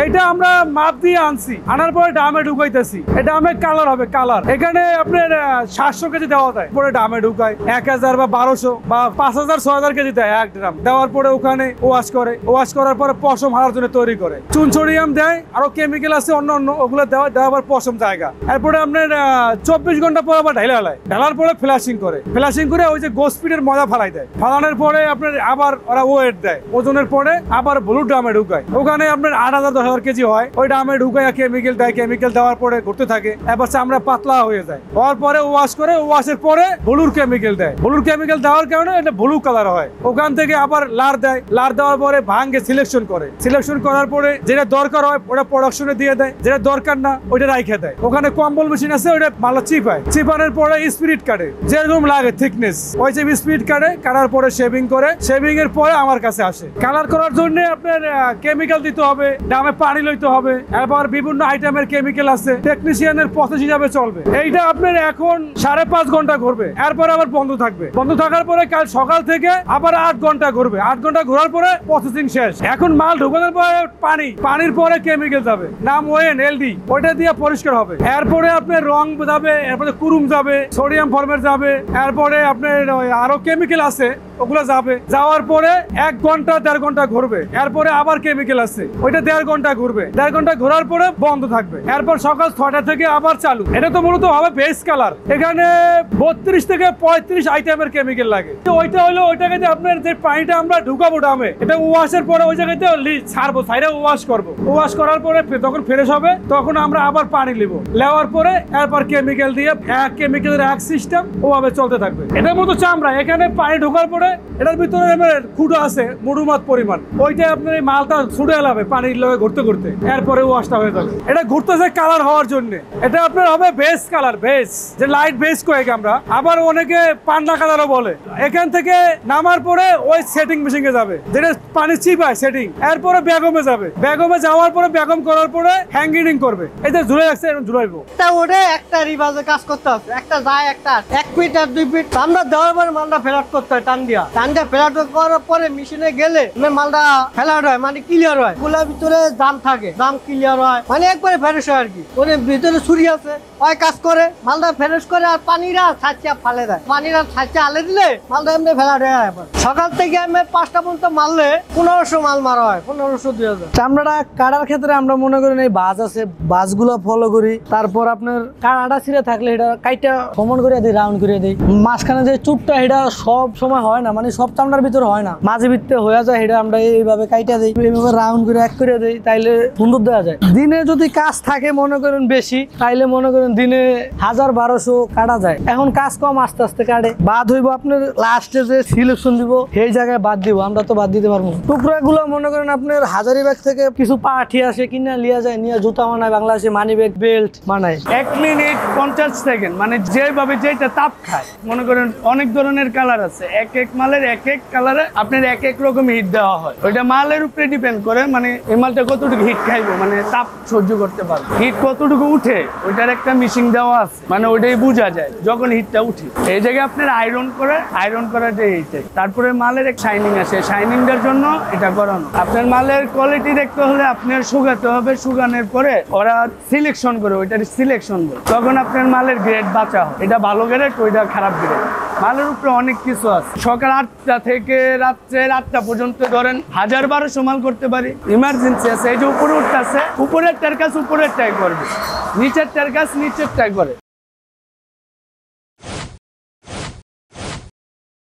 এটা আমরা মাপ দিয়ে আনছি, আনার পরে ডামে ঢুকাইতেছি। এটা ডামে কালার হবে, কালার এখানে আপনার 700 কেজি দেওয়া যায়, পরে ডামে ঢুকায় 1000 বা 1200 বা 5000 6000 কেজি দেয় এক ড্রাম। দেওয়ার পরে ওখানে ওয়াশ করে, ওয়াশ করার পরে পশম হারার জন্য তৈরি করে, চুনছড়িয়াম দেয়, আরো কেমিক্যাল আছে অন্য অন্য, ওগুলো দেওয়ার পশম জায়গা। এরপরে আপনার 24 ঘন্টা পর আবার ঢালার পরে ফ্ল্যাশিং করে, ফ্ল্যাশিং করে ওই যে গোস্পিডের মজা ফালাই দেয়। ফালানোর পরে আপনার আবার ওরা ওয়েট দেয়, ওজনের পরে আবার ব্লু ড্রামে ঢুকায়। ওখানে আপনার 8000 10,000 কেজি হয়, ওই ড্রামে ঢুকায় কেমিক্যাল দেয়, কেমিক্যাল দেওয়ার পরে ঘুরতে থাকে, এবার চামড়া পাতলা হয়ে যায়। হওয়ার পরে ওয়াশ করে, ওয়াশের পরে ব্লুর কেমিক্যাল দেয়। ব্লুর কেমিক্যাল দেওয়ার কারণে এটা ব্লু কালার হয়। ওখান থেকে আবার লার দেয়, লার দেওয়ার পরে ভাঙ্গে সিলেকশন করে, সিলেকশন করার পরে যেটা দরকার হয় ওটা প্রোডাকশনে দিয়ে দেয়, যেটা দরকার না ওইটা রাইখে দেয়। ওখানে কম্বল মেশিন আছে, ওইটা মালা চিপায়, চিপানোর পরে স্পিরিট কাটে, যেরকম লাগে থিকনেস ওই যে স্পিরিট কাটে, কাটার পরে শেভিং করে, শেভিং এর পরে আমার কাছে আসে। কালার করার জন্য আপনার কেমিক্যাল দিতে হবে, ডামে পানি লইতে হবে, এরপর বিভিন্ন আইটেমের কেমিক্যাল আছে, টেকনিশিয়ানের প্রসেস হিসাবে চলবে। এইটা আপনার এখন 5.5 ঘন্টা ঘুরবে, এরপর আবার বন্ধ থাকবে। বন্ধ থাকার পরে কাল সকাল থেকে আবার 8 ঘন্টা ঘুরবে, 8 ঘন্টা ঘোরার পরে প্রসেসিং শেষ। এখন মাল ঢোকানোর পরে পানির পরে কেমিক্যাল যাবে, নাম ওয়েন এলডি, ওইটা দিয়ে পরিষ্কার হবে। এরপরে আপনার রং যাবে, এরপরে কুরুম যাবে, সোডিয়াম ফরমেট যাবে, এরপরে আপনার আরো কেমিক্যাল আছে ওগুলো যাবে। যাওয়ার পরে 1 ঘন্টা 1.5 ঘন্টা ঘুরবে, এরপরে আবার কেমিক্যাল আছে, ওইটা 1.5 ঘন্টা ঘুরবে, 1.5 ঘন্টা ঘোরার পরে বন্ধ থাকবে। এরপর সকাল 6টা থেকে আবার চালু। এটা তো মূলত হবে বেস কালার, এখানে 32 থেকে 35 আইটেমের কেমিক্যাল লাগে। ওইটা হলো ওইটাকে আপনার যে পানিটা আমরা ঢুকাবো ডামে, এটা ওয়াশের পরে ওই জায়গাতে ছাড়বো, সাইডে ওয়াশ করবো। ওয়াশ করার পরে যখন ফ্রেশ হবে তখন আমরা আবার পানি নেবো, নেওয়ার পরে এরপর কেমিক্যাল দিয়ে কেমিক্যালের এক সিস্টেম ওভাবে চলতে থাকবে। এটার মতো চামড়া, এখানে পানি ঢোকার পরে এটার ভিতরে খুঁটো আছে মুড়ুমাত পরিমাণ, ওইটা আপনার এই মালটা ছুটে এলাবে পানির লগে ঘুরতে ঘুরতে, এরপরে ওয়াশটা হয়ে যাবে। এটা ঘুরতেছে কালার হওয়ার জন্য, এটা আপনার হবে বেস কালার, বেস যে লাইট বেস কয়েক আমরা, আবার অনেকে পান্না কালারও বলে। এখান থেকে নামার পরে ওই সেটিং মেশিনে যাবে, যেটা পানি চিপায় সেটিং, এরপরে বেগমে যাবে, বেগমে যাওয়ার পরে বেগম করার পরে হ্যাঙ্গিং করবে। এটা ঝুলে রাখছে, এরকম ঝুলাইবো। তা ওটা একটা রিভাজে কাজ করতে হবে, একটা যায় একটা 1 ফিট আর 2 ফিট আমরা দেওয়ার পরে মালটা ফ্ল্যাট করতে হয়, টান দিয়া ফ্ল্যাট করার পরে মেশিনে গেলে মালটা ফ্ল্যাট হয়, মানে ক্লিয়ার হয়। গুলার ভিতরে দাম থাকে, দাম ক্লিয়ার হয়, মানে একবারে ফ্রেশ হয় আর কি। ওর ভিতরে ছুরি আছে, ওই কাজ করে মালটা ফ্রেশ করে, আর পানিরা ছাঁচিয়া ফালে দেয়, পানিরা ছাঁচিয়া আলে দিলে মালটা এমনি ফ্ল্যাট হয়ে যায়। সকাল থেকে আমি 5টা পর্যন্ত মারলে 1500 মাল মারা হয়, 1500 2000। চামড়াটা কাটার ক্ষেত্রে আমরা মনে করি এই বাজ আছে, বাজগুলো ফলো করি। তারপর আপনার কাটাটা ছিঁড়ে থাকলে এটা কাইটা সমান করে দিই, রাউন্ড করে দিই। মাঝখানে যে চুটটা এটা সব সময় হয় না, মানে সব চামড়ার ভিতরে হয় না, মাঝে ভিত্তে হয়ে যায়, এটা আমরা এইভাবে কাইটা দিই, এইভাবে রাউন্ড করে এক করে দিই, তাইলে সুন্দর দেওয়া যায়। দিনে যদি কাজ থাকে মনে করেন বেশি, তাইলে মনে করেন দিনে 1000-1200 কাটা যায়। এখন কাজ কম, আস্তে আস্তে কাটে। বাদ হইব আপনার লাস্টে যে সিলেকশন দিব সেই জায়গায় বাদ দিব, আমরা তো বাদ দিতে পারবো। টুকরা গুলো মনে করেন আপনার হাজারিবাগ থেকে কিছু পাঠি আসে, কিনা লিয়া যায়, নিয়ে জুতা বানায়, বাংলাদেশে মানি ব্যাগ বেল্ট বানায়। 1 মিনিট 50 সেকেন্ড, মানে যেভাবে যেটা তাপ খায়। মনে করেন অনেক ধরনের কালার আছে, এক এক মালের এক এক কালারে আপনার এক এক রকম হিট দেওয়া হয়। ওইটা মালের উপরে ডিপেন্ড করে, মানে এই মালটা কতটুকু হিট খাইবো, মানে তাপ সহ্য করতে পারবে, হিট কতটুকু উঠে ওইটার একটা মেশিন দেওয়া আছে, মানে ওইটাই বোঝা যায় যখন হিটটা উঠে। এই জায়গায় আপনার আয়রন করে, আয়রন করার যে হিটে, তারপরে মালের এক শাইনিং আসে, শাইনিংটার জন্য এটা করানো। আপনার মালের কোয়ালিটি দেখতে হলে আপনার শুকাতে হবে, শুকানোর পরে ওরা সিলেকশন করে, ওইটার সিলেকশন বলে, তখন আপনার মালের গ্রেড বাঁচা হয়, এটা ভালো গ্রেড, ওইটা খারাপ গ্রেড। মালের উপরে অনেক কিছু আছে, সকাল 8টা থেকে রাত্রে 8টা পর্যন্ত ধরেন 1000-1200 মাল করতে পারি। ইমার্জেন্সি আছে, এই যে উপরে উঠতে আছে, উপরের টার কাজ উপরের টাই করবে, নিচের টার কাজ নিচের টাই করে।